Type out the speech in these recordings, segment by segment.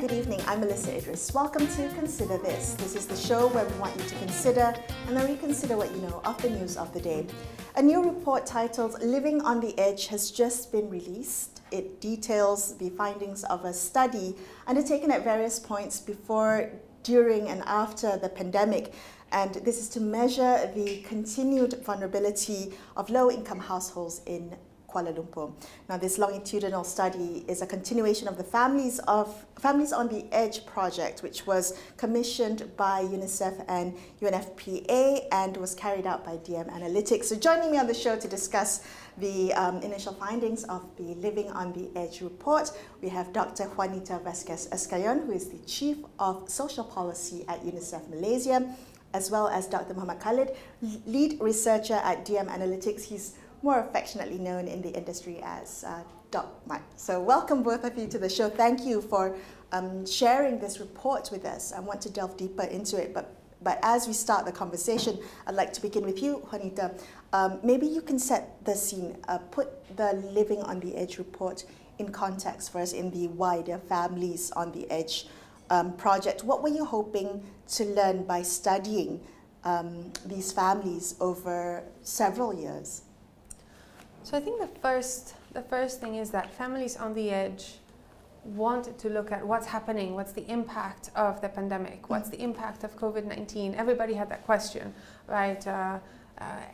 and good evening. I'm Melisa Idris. Welcome to Consider This. This is the show where we want you to consider and then reconsider what you know of the news of the day. A new report titled Living on the Edge has just been released. It details the findings of a study undertaken at various points before, during and after the pandemic. And this is to measure the continued vulnerability of low-income households in Kuala Lumpur. Now, this longitudinal study is a continuation of the Families on the Edge project, which was commissioned by UNICEF and UNFPA and was carried out by DM Analytics. So joining me on the show to discuss the initial findings of the Living on the Edge report, we have Dr Juanita Vasquez Escallon, who is the Chief of Social Policy at UNICEF Malaysia, as well as Dr Muhammed Khalid, lead researcher at DM Analytics. He's more affectionately known in the industry as Doc Mike. So welcome both of you to the show. Thank you for sharing this report with us. I want to delve deeper into it, but as we start the conversation, I'd like to begin with you, Juanita. Maybe you can set the scene, put the Living on the Edge report in context for us in the wider Families on the Edge project. What were you hoping to learn by studying these families over several years? So I think the first thing is that Families on the Edge wanted to look at what's happening, what's the impact of the pandemic, what's the impact of COVID-19. Everybody had that question, right?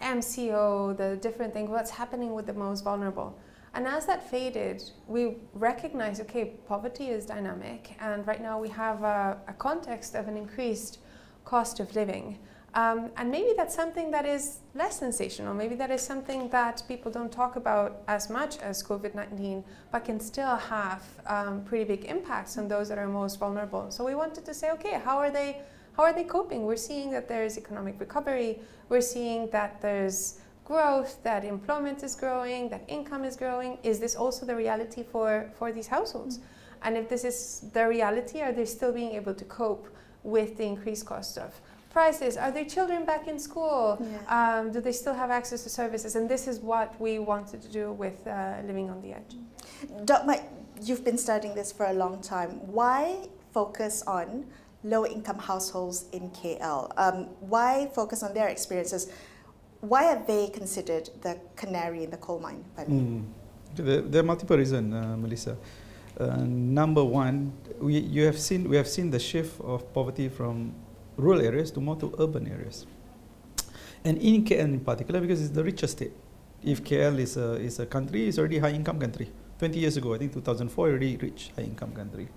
MCO, the different things, what's happening with the most vulnerable. And as that faded, we recognized, okay, poverty is dynamic, and right now we have a context of an increased cost of living. And maybe that's something that is less sensational. Maybe that is something that people don't talk about as much as COVID-19, but can still have pretty big impacts on those that are most vulnerable. So we wanted to say, okay, how are they coping? We're seeing that there's economic recovery. We're seeing that there's growth, that employment is growing, that income is growing. Is this also the reality for these households? And if this is the reality, are they still being able to cope with the increased cost of prices? Are their children back in school? Yeah. Do they still have access to services? And this is what we wanted to do with Living on the Edge. Dr. Mike, you've been studying this for a long time. Why focus on low-income households in KL? Why focus on their experiences? Why are they considered the canary in the coal mine? There are multiple reasons, Melisa. Number one, we have seen the shift of poverty from rural areas to more to urban areas, and in KL in particular, because it's the richest state. If KL is a country, it's already high income country. 20 years ago, I think 2004, already reached high income country.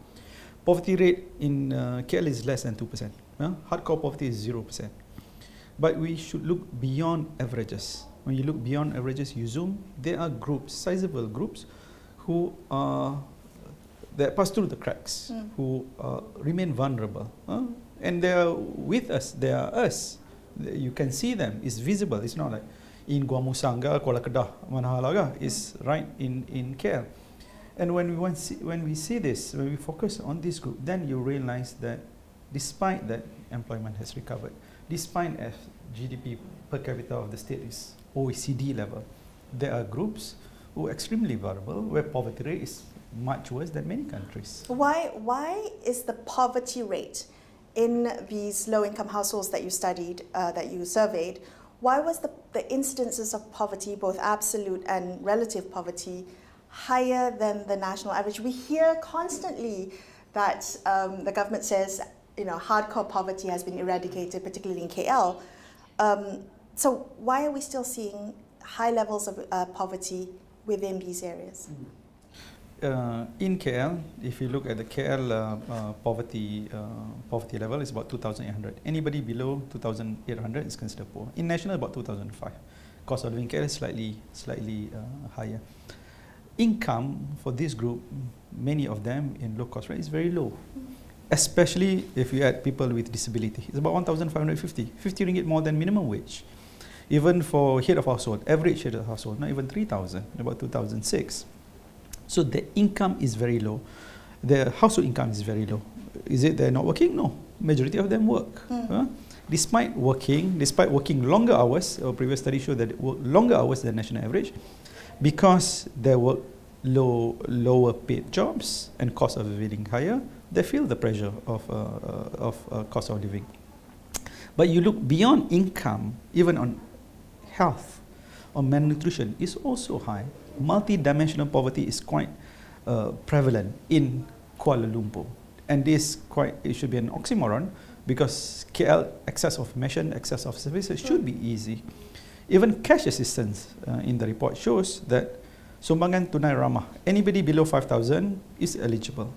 Poverty rate in KL is less than 2%. Hardcore poverty is 0%. But we should look beyond averages. When you look beyond averages, you zoom. There are groups, sizable groups, who that pass through the cracks, who remain vulnerable. And they are with us, they are us. You can see them, it's visible. It's not like in Gua Musangga, Kuala Kedah, Manahalaga, it's right in KL. And when we see this, when we focus on this group, then you realize that despite that employment has recovered, despite GDP per capita of the state is OECD level, there are groups who are extremely vulnerable, where poverty rate is much worse than many countries. Why is the poverty rate in these low-income households that you studied, that you surveyed, why was the incidences of poverty, both absolute and relative poverty, higher than the national average? We hear constantly that the government says, hardcore poverty has been eradicated, particularly in KL. So why are we still seeing high levels of poverty within these areas? In KL, if you look at the KL poverty level, it's about 2,800. Anybody below 2,800 is considered poor. In national, about 2,005. Cost of living in KL is slightly higher. Income for this group, many of them in low cost rate, is very low. Especially if you add people with disability. It's about 1,550, 50 ringgit more than minimum wage. Even for head of household, average head of household, not even 3,000, about 2,006. So the income is very low. The household income is very low. Is it they're not working? No. Majority of them work. Despite working longer hours, our previous study showed that they work longer hours than national average, because they work lower paid jobs and cost of living higher, they feel the pressure of cost of living. But you look beyond income, even on health or malnutrition is also high. Multi-dimensional poverty is quite prevalent in Kuala Lumpur. And this it should be an oxymoron, because KL access of information, access of services should be easy. Even cash assistance in the report shows that sumbangan tunai ramah, anybody below 5,000 is eligible.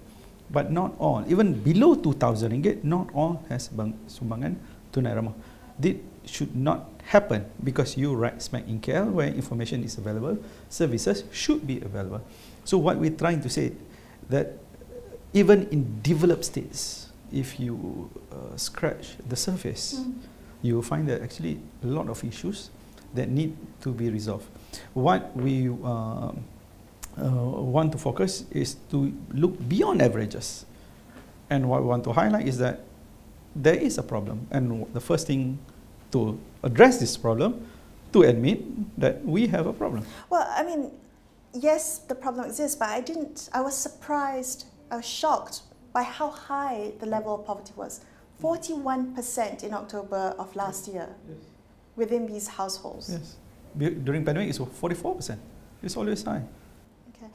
But not all, even below 2,000 ringgit, not all has sumbangan tunai ramah. This should not happen, because you right smack in KL where information is available, services should be available. So what we're trying to say, that even in developed states, if you scratch the surface, you will find that actually a lot of issues that need to be resolved. What we want to focus is to look beyond averages. And what we want to highlight is that there is a problem. And the first thing to address this problem, to admit that we have a problem. Well, I mean, yes, the problem exists, but I was surprised, I was shocked by how high the level of poverty was. 41% in October of last year. Yes. Within these households. Yes. During pandemic, it's 44%. It's always high. Okay.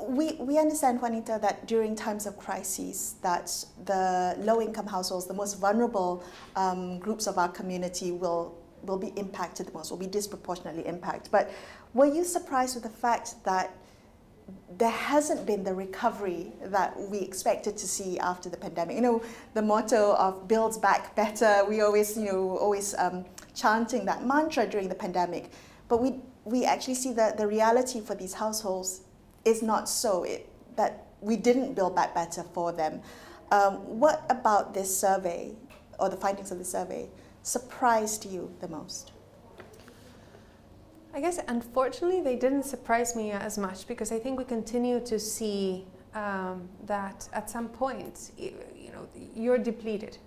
We understand, Juanita, that during times of crises, that the low-income households, the most vulnerable groups of our community will be impacted the most, will be disproportionately impacted. But were you surprised with the fact that there hasn't been the recovery that we expected to see after the pandemic? You know, the motto of builds back better, we always, chanting that mantra during the pandemic. But we actually see that the reality for these households is not so, that we didn't build back better for them. What about this survey, or the findings of the survey, surprised you the most? I guess, unfortunately, they didn't surprise me as much, because I think we continue to see that at some point, you're depleted.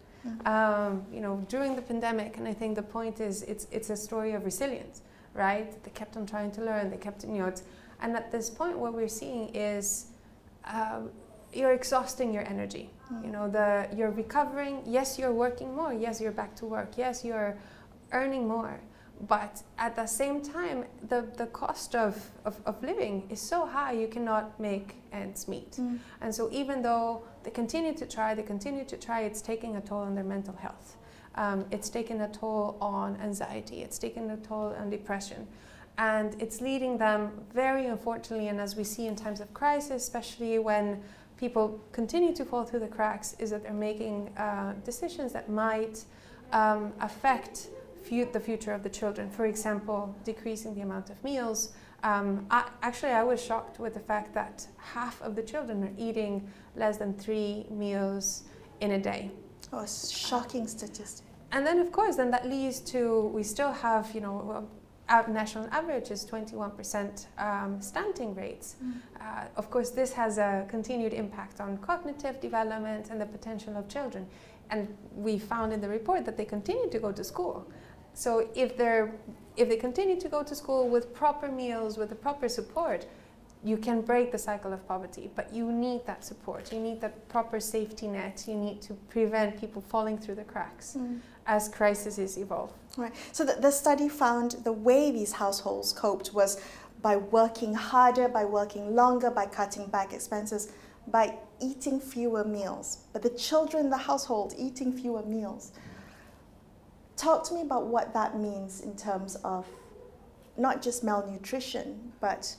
During the pandemic, and I think the point is, it's a story of resilience, right? They kept on trying to learn. They kept, and at this point, what we're seeing is you're exhausting your energy. You're recovering. Yes, you're working more. Yes, you're back to work. Yes, you're earning more. But at the same time, the cost of living is so high, you cannot make ends meet. And so even though they continue to try, it's taking a toll on their mental health. It's taking a toll on anxiety. It's taking a toll on depression. And it's leading them, very unfortunately, and as we see in times of crisis, especially when people continue to fall through the cracks, is that they're making decisions that might affect the future of the children. For example, decreasing the amount of meals. I was shocked with the fact that half of the children are eating less than 3 meals in a day. Oh, it's a shocking statistic. And then, of course, that leads to, we still have, our national average is 21% stunting rates. Of course, this has a continued impact on cognitive development and the potential of children. And we found in the report that they continue to go to school. So if they continue to go to school with proper meals, with the proper support, you can break the cycle of poverty. But you need that support. You need that proper safety net. You need to prevent people falling through the cracks as crises evolve. Right. So the study found the way these households coped was by working harder, by working longer, by cutting back expenses, by eating fewer meals. But the children in the household eating fewer meals. Talk to me about what that means in terms of not just malnutrition, but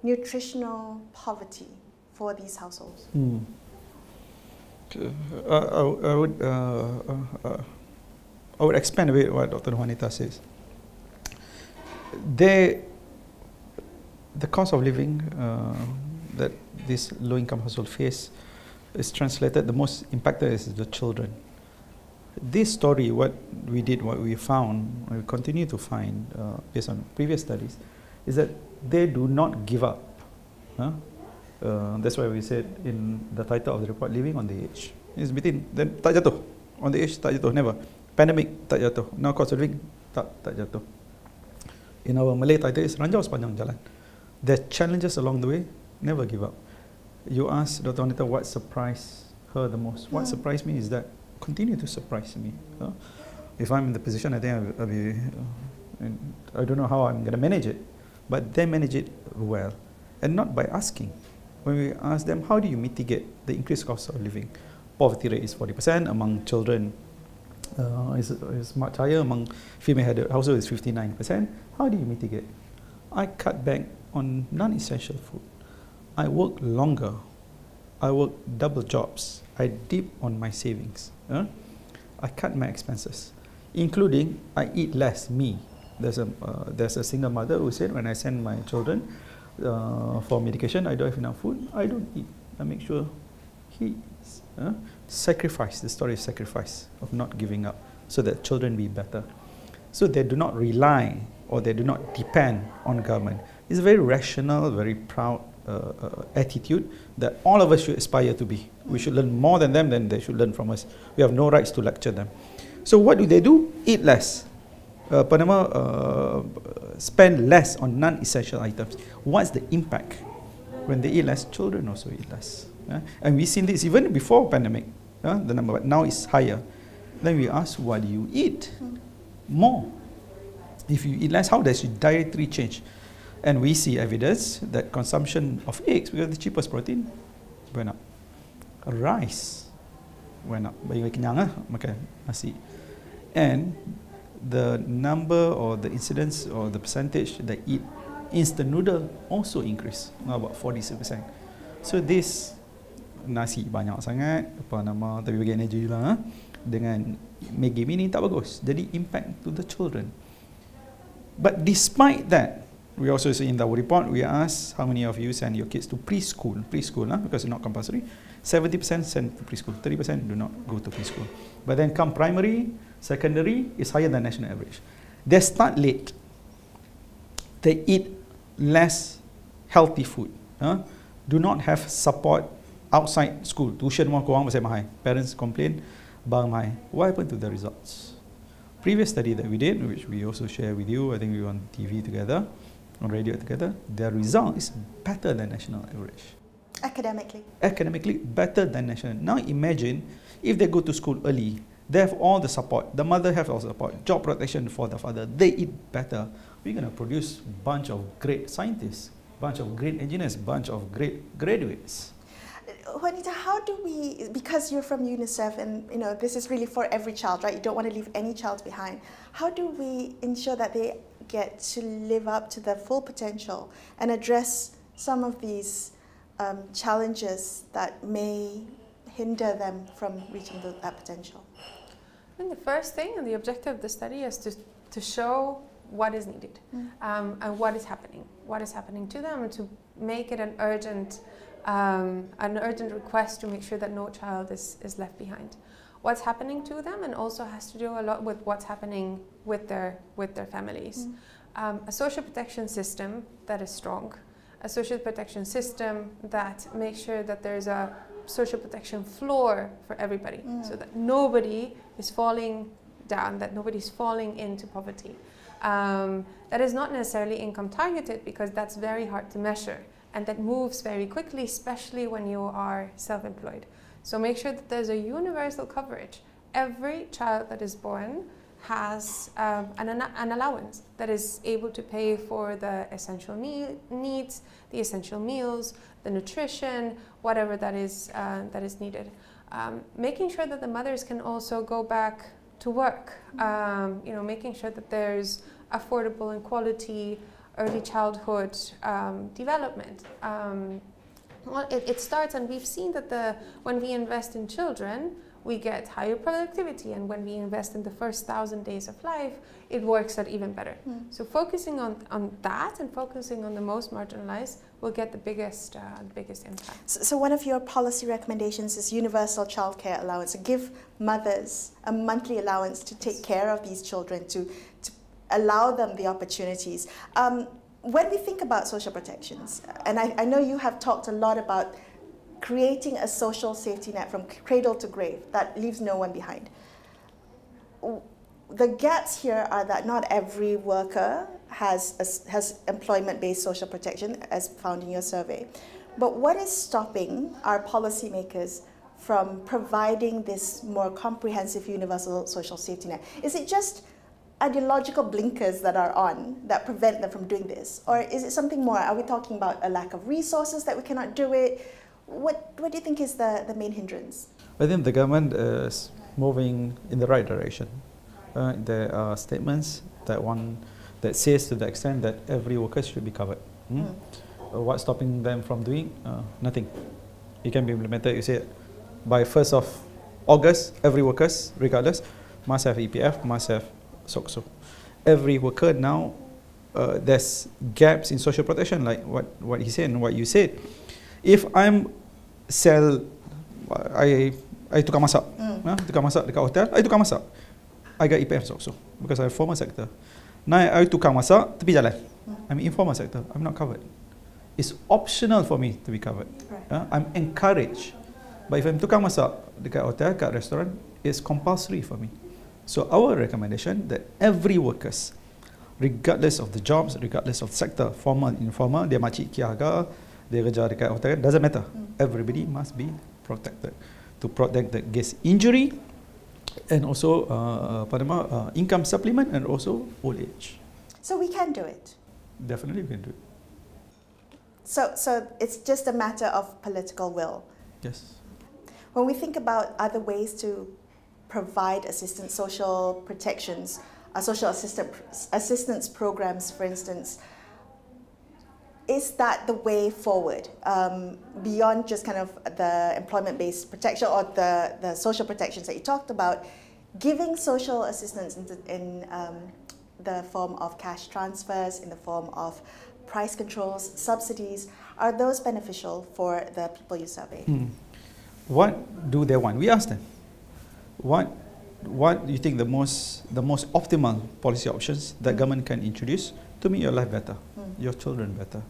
nutritional poverty for these households. I would expand a bit what Dr. Juanita says. The cost of living that this low-income household face is translated, the most impacted is the children. This story, what we found, we continue to find based on previous studies, is that they do not give up. That's why we said in the title of the report, living on the edge. It's between, then tak jatuh, on the edge tak jatuh, never. Pandemic tak jatuh, now cost of living tak jatuh. In our Malay title is ranjau sepanjang jalan. There are challenges along the way, never give up. You asked Dr. Juanita what surprised her the most. What surprised me is that continue to surprise me. If I'm in the position, I think I'll be, I don't know how I'm going to manage it, but they manage it well. And not by asking. When we ask them, how do you mitigate the increased cost of living? Poverty rate is 40%, among children is much higher, among female-headed households is 59%. How do you mitigate? I cut back on non-essential food. I work longer. I work double jobs. I dip on my savings. I cut my expenses, including I eat less, me. There's a single mother who said, when I send my children for medication, I don't have enough food, I don't eat. I make sure he eats. Sacrifice, the story of sacrifice, of not giving up, so that children be better. So they do not rely or they do not depend on government. It's a very rational, very proud attitude that all of us should aspire to be. We should learn more than them, than they should learn from us. We have no rights to lecture them. So what do? Eat less. Spend less on non-essential items. What's the impact? When they eat less, children also eat less. And we've seen this even before pandemic. The number now is higher. Then we ask, what do you eat? More. If you eat less, how does your dietary change? And we see evidence that consumption of eggs, because the cheapest protein, went up. Rice went up. Bagi kenyang makan nasi. And the number or the incidence or the percentage that eat instant noodle also increased, about 46%. So this nasi banyak sangat, tapi bagi energy lah, dengan Maggi mini tak bagus. Jadi impact to the children. But despite that, we also see in the report, we ask how many of you send your kids to preschool, because it's not compulsory. 70% send to preschool, 30% do not go to preschool. But then come primary, secondary, is higher than national average. They start late. They eat less healthy food. Do not have support outside school. Tuition more kurang pasal mahal. Parents complain, bang mahal. What happened to the results? Previous study that we did, which we also share with you, I think we were on TV together, on radio together, their result is better than national average. Academically? Academically, better than national. Now imagine if they go to school early, they have all the support, the mother have all the support, job protection for the father, they eat better. We're going to produce a bunch of great scientists, bunch of great engineers, bunch of great graduates. Juanita, how do we, because you're from UNICEF and this is really for every child, right? You don't want to leave any child behind. How do we ensure that they get to live up to their full potential and address some of these challenges that may hinder them from reaching that potential? I think the first thing and the objective of the study is to show what is needed and what is happening to them, and to make it an urgent request to make sure that no child is left behind. What's happening to them, and also has to do a lot with what's happening with their families. A social protection system that is strong, a social protection system that makes sure that there's a social protection floor for everybody, so that nobody is falling down, that nobody's falling into poverty. That is not necessarily income targeted, because that's very hard to measure, and that moves very quickly, especially when you are self-employed. So make sure that there's a universal coverage. Every child that is born has an allowance that is able to pay for the essential needs, the essential meals, the nutrition, whatever that is needed. Making sure that the mothers can also go back to work. Making sure that there's affordable and quality early childhood development. Well, it starts, and we've seen that when we invest in children, we get higher productivity, and when we invest in the first 1,000 days of life, it works out even better. So focusing on that and focusing on the most marginalized will get the biggest impact. So one of your policy recommendations is universal childcare allowance. Give mothers a monthly allowance to take care of these children, to allow them the opportunities. When we think about social protections, and I know you have talked a lot about creating a social safety net from cradle to grave that leaves no one behind. The gaps here are that not every worker has employment-based social protection, as found in your survey. But what is stopping our policymakers from providing this more comprehensive universal social safety net? Is it just ideological blinkers that are on that prevent them from doing this? Or is it something more? Are we talking about a lack of resources that we cannot do it? What do you think is the main hindrance? I think the government is moving in the right direction. There are statements that says to the extent that every worker should be covered. What's stopping them from doing? Nothing. It can be implemented. You say by 1st of August, every workers, regardless, must have EPF, must have SOCSO. Every worker now, there's gaps in social protection, like what he said and what you said. If I tukang masak, tukang masak dekat hotel, I tukang masak. I got EPF SOCSO because I'm formal sector. Now I tukang masak tepi jalan. I'm informal sector. I'm not covered. It's optional for me to be covered. Right. I'm encouraged. But if I'm tukang masak dekat hotel, dekat restaurant, it's compulsory for me. So our recommendation that every workers, regardless of the jobs, regardless of sector, formal, informal, dia makcik kiaga, dia kerja dekat hotel, doesn't matter. Everybody must be protected to protect against injury and also income supplement and also old age. So we can do it. Definitely we can do it. So it's just a matter of political will. Yes. When we think about other ways to provide assistance, social protections, social assistance programs, for instance, is that the way forward beyond just kind of the employment-based protection or the social protections that you talked about? Giving social assistance in the form of cash transfers, in the form of price controls, subsidies, are those beneficial for the people you survey? What do they want? We ask them. What do you think the most optimal policy options that government can introduce to make your life better, your children better?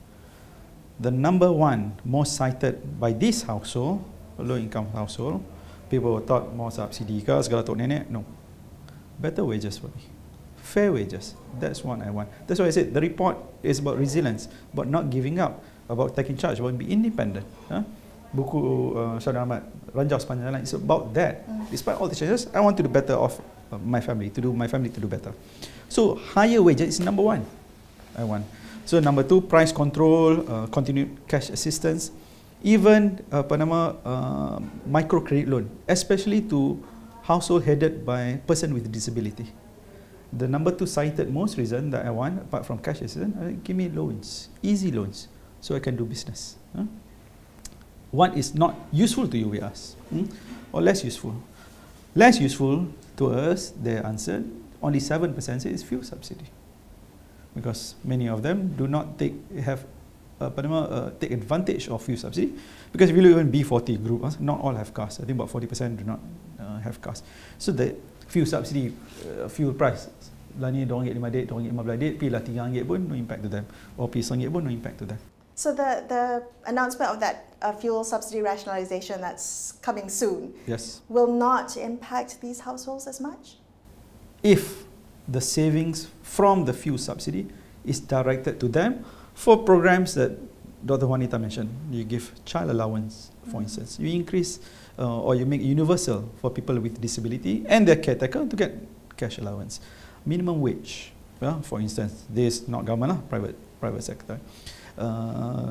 The number one most cited by this household, low income household, people thought more subsidy ke segala tok nenek. No, better wages for me, fair wages. That's what I want. That's why I said the report is about resilience, about not giving up, about taking charge, about being independent. Buku Saudara Ahmad, Ranjau Sepanjang Jalan, it's about that. Despite all the changes, I want to do better of my family, my family to do better. So higher wages is number one, I want. So number two, price control, continued cash assistance, even microcredit loan, especially to household headed by person with disability. The number two cited most reason that I want, apart from cash assistance, give me loans, easy loans, so I can do business. What is not useful to you, we ask, or less useful? Less useful to us, they answered, only 7% say is fuel subsidy. Because many of them do not take advantage of fuel subsidy. Because if you look even B40 group, not all have cars. I think about 40% do not have cars. So the fuel subsidy, fuel price, lah ni RM2.5, RM2.15, pi lah RM3 pun no impact to them. Or pi RM1 pun no impact to them. So the announcement of that fuel subsidy rationalization that's coming soon, yes, will not impact these households as much? If the savings from the fuel subsidy is directed to them for programs that Dr. Juanita mentioned. You give child allowance, for instance. You increase or you make universal for people with disability and their caretaker to get cash allowance. Minimum wage, for instance, this is not government, private sector.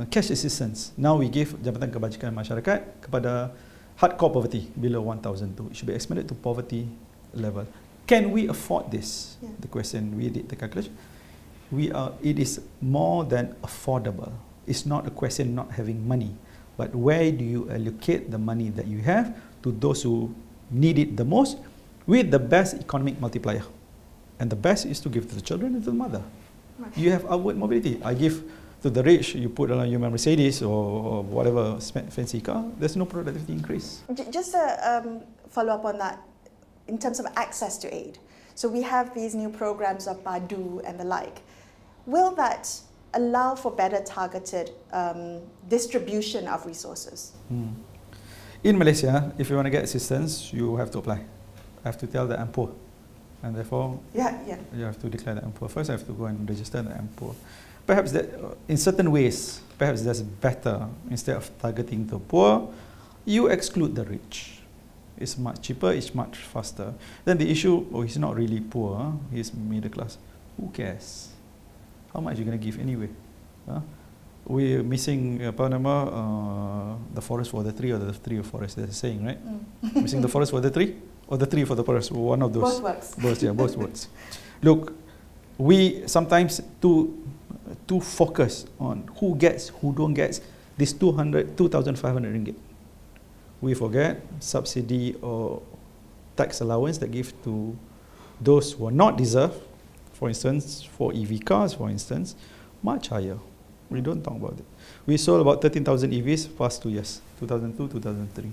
Cash assistance. Now we give Jabatan Kebajikan Masyarakat kepada hardcore poverty below 1,002. It should be expanded to poverty level. Can we afford this? Yeah. The question, we did the calculation. It is more than affordable. It's not a question not having money, but where do you allocate the money that you have to those who need it the most with the best economic multiplier. And the best is to give to the children and to the mother. Right. You have upward mobility. I give to the rich, you put on your Mercedes or whatever fancy car, there's no productivity increase. Just to follow up on that, in terms of access to aid. So we have these new programs of Badu and the like. Will that allow for better targeted distribution of resources? In Malaysia, if you want to get assistance, you have to apply. I have to tell that I'm poor. And therefore, you have to declare that I'm poor. First, I have to go and register that I'm poor. Perhaps that in certain ways, perhaps that's better. Instead of targeting the poor, You exclude the rich. It's much cheaper, it's much faster. Then the issue, oh, he's not really poor, he's middle class. Who cares? How much are you going to give anyway? We're missing the forest for the tree, or the tree for forest, they're saying, right? Missing the forest for the tree, or the tree for the forest, one of those. Both works. Both works. Look, we sometimes too focus on who gets, who don't get this 2,500 ringgit. We forget subsidy or tax allowance that give to those who are not deserved. For instance, for EV cars, for instance, much higher. We don't talk about it. We sold about 13,000 EVs past 2 years, 2002, 2003.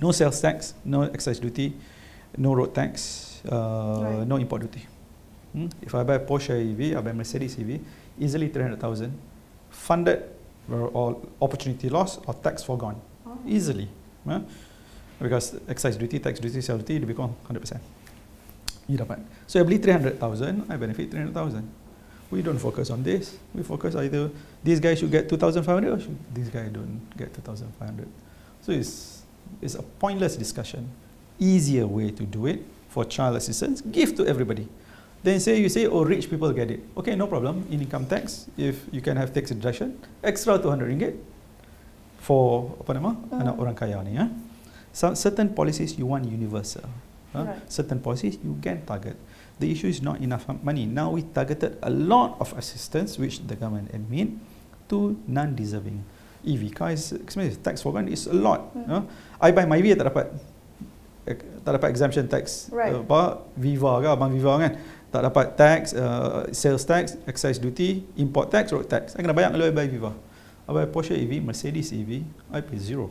No sales tax, no excise duty, no road tax, no import duty. If I buy Porsche EV, I buy Mercedes EV, easily 300,000, funded or opportunity loss or tax forgone, easily. Because excise duty, tax duty, sales duty, they become 100%. You dapat. So I beli 300,000, I benefit 300,000. We don't focus on this. We focus either this guy should get 2,500 or this guy don't get 2,500. So it's a pointless discussion. Easier way to do it for child assistance, give to everybody. Then you say, oh, rich people get it. Okay, no problem. In income tax, if you can have tax deduction, extra 200 ringgit for anak orang kaya ni. So certain policies you want universal. Right. Certain policies you can target. The issue is not enough money. Now we targeted a lot of assistance which the government admit to non-deserving. EV car is expensive. Tax forgone is a lot. I buy my EV tak dapat exemption tax. Viva ke, abang Viva kan, tak dapat tax, sales tax, excise duty, import tax, road tax. I kena bayar kalau I buy Viva. I buy Porsche EV, Mercedes EV, I pay zero.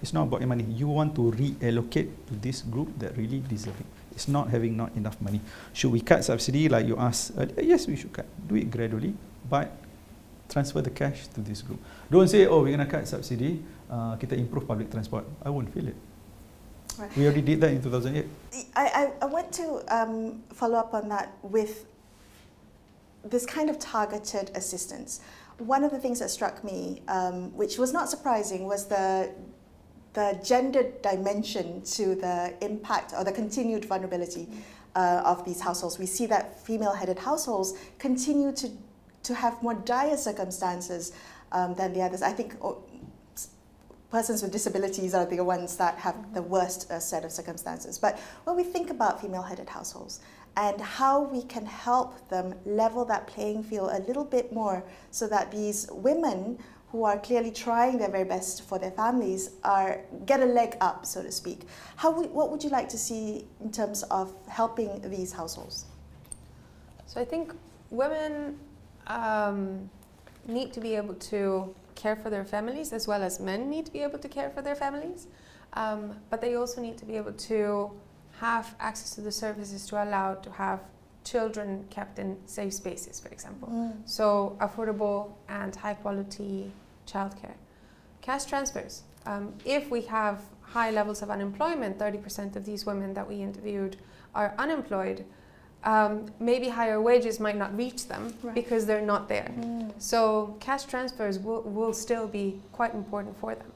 It's not about your money. You want to reallocate to this group that really deserve it. It's not having not enough money. Should we cut subsidy like you asked earlier? Yes, we should cut. Do it gradually, but transfer the cash to this group. Don't say, oh, we're going to cut subsidy, kita improve public transport. I won't feel it. Right. We already did that in 2008. I want to follow up on that with this kind of targeted assistance. One of the things that struck me, which was not surprising, was the gendered dimension to the impact or the continued vulnerability of these households. We see that female-headed households continue to have more dire circumstances than the others. I think persons with disabilities are the ones that have the worst set of circumstances. But when we think about female-headed households and how we can help them level that playing field a little bit more so that these women who are clearly trying their very best for their families get a leg up, so to speak. What would you like to see in terms of helping these households? So I think women need to be able to care for their families, as well as men need to be able to care for their families. But they also need to be able to have access to the services to allow to have children kept in safe spaces, for example. So affordable and high quality childcare. Cash transfers. If we have high levels of unemployment, 30% of these women that we interviewed are unemployed, maybe higher wages might not reach them because they're not there. So cash transfers will still be quite important for them.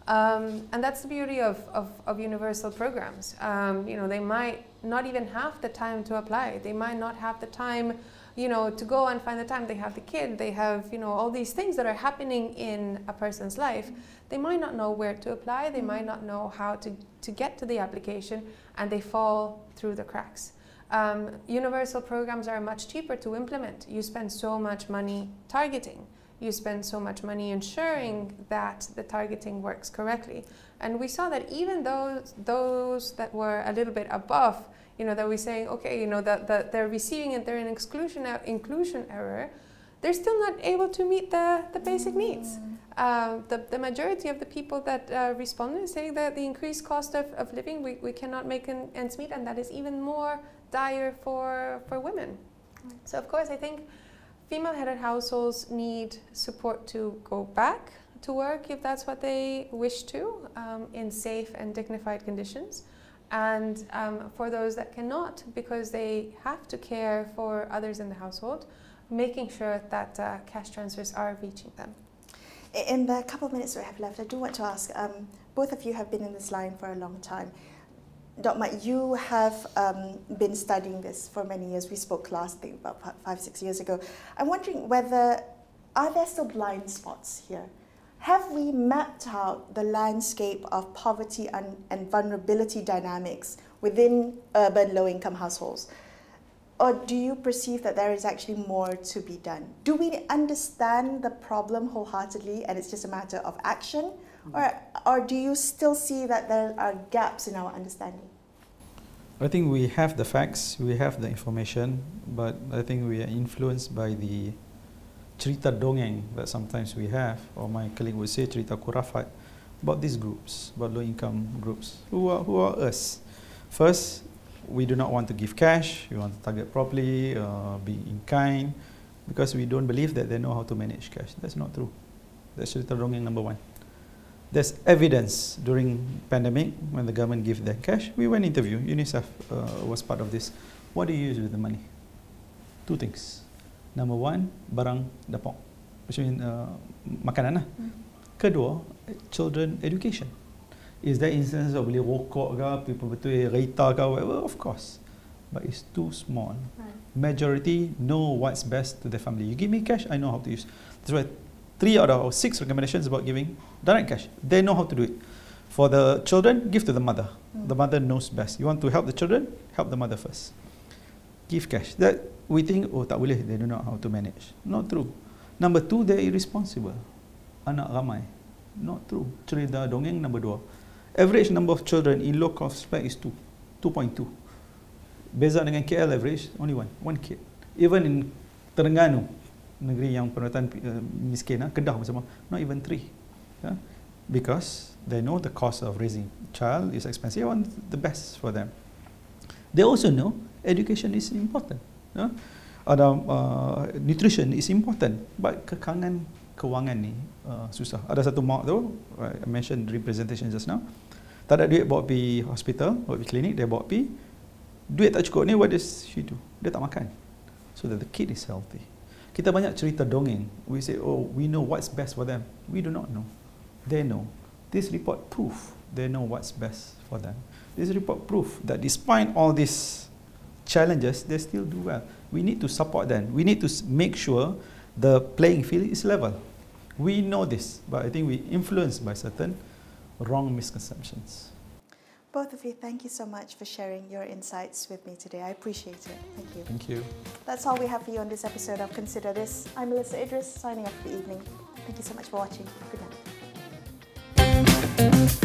And that's the beauty of universal programs. You know, they might not even have the time to apply. They might not have the time, you know, to go and find the time. They have the kid, they have, you know, all these things that are happening in a person's life. They might not know where to apply. They might not know how to get to the application, and they fall through the cracks. Universal programs are much cheaper to implement. You spend so much money targeting. You spend so much money ensuring that the targeting works correctly. And we saw that even those that were a little bit above, you know, that we're saying, okay, you know, that they're receiving it, they're in inclusion error, they're still not able to meet the basic needs. The majority of the people that responded say that the increased cost of living, we cannot make ends meet, and that is even more dire for women. So of course I think female-headed households need support to go back to work if that's what they wish to, in safe and dignified conditions. And for those that cannot, because they have to care for others in the household, making sure that cash transfers are reaching them. In the couple of minutes that we have left, I do want to ask, both of you have been in this line for a long time. Dr. Muhammed, you have been studying this for many years. We spoke last, I think, about 5-6 years ago. I'm wondering whether, are there still blind spots here? Have we mapped out the landscape of poverty and vulnerability dynamics within urban low-income households? Or do you perceive that there is actually more to be done? Do we understand the problem wholeheartedly and it's just a matter of action? Or do you still see that there are gaps in our understanding? I think we have the facts, we have the information, but I think we are influenced by the cerita dongeng that sometimes we have, or my colleague would say cerita kurafat, about these groups, about low-income groups. Who are us? First, we do not want to give cash, we want to target properly, be in kind, because we don't believe that they know how to manage cash. That's not true. That's cerita dongeng number one. There's evidence during pandemic when the government gave them cash. We went interview. UNICEF was part of this. What do you use with the money? Two things. Number one, barang dapur, which means makanan lah. Kedua, children education. Is there instances of boleh rokok ke, people betul reta ke, whatever? Of course. But it's too small. Right. Majority know what's best to their family. You give me cash, I know how to use. That's why 3 out of 6 recommendations about giving direct cash. They know how to do it. For the children, give to the mother. The mother knows best. You want to help the children, help the mother first. Give cash. That we think, oh tak boleh, they don't know how to manage. Not true. Number 2, they're irresponsible. Anak ramai. Not true. Cerita dongeng number 2. Average number of children in low cost spec is 2.2. Beza dengan KL average, only one kid. Even in Terengganu, negeri yang pendudukan miskin, Kedah bersama, not even 3. Because they know the cost of raising a child is expensive. I want the best for them. They also know education is important. Nutrition is important. But kewangan ni susah. Ada satu mak tu, I mentioned during presentation just now, tak ada duit bawa pergi hospital, bawa pergi klinik, dia bawa pergi, duit tak cukup ni, what does she do? Dia tak makan. So that the kid is healthy. Kita banyak cerita dongeng. We say, oh, we know what's best for them. We do not know. They know. This report proof they know what's best for them. This report proof that despite all these challenges, they still do well. We need to support them. We need to make sure the playing field is level. We know this, but I think we influenced by certain wrong misconceptions. Both of you, thank you so much for sharing your insights with me today. I appreciate it. Thank you. Thank you. That's all we have for you on this episode of Consider This. I'm Melisa Idris, signing off for the evening. Thank you so much for watching. Good night.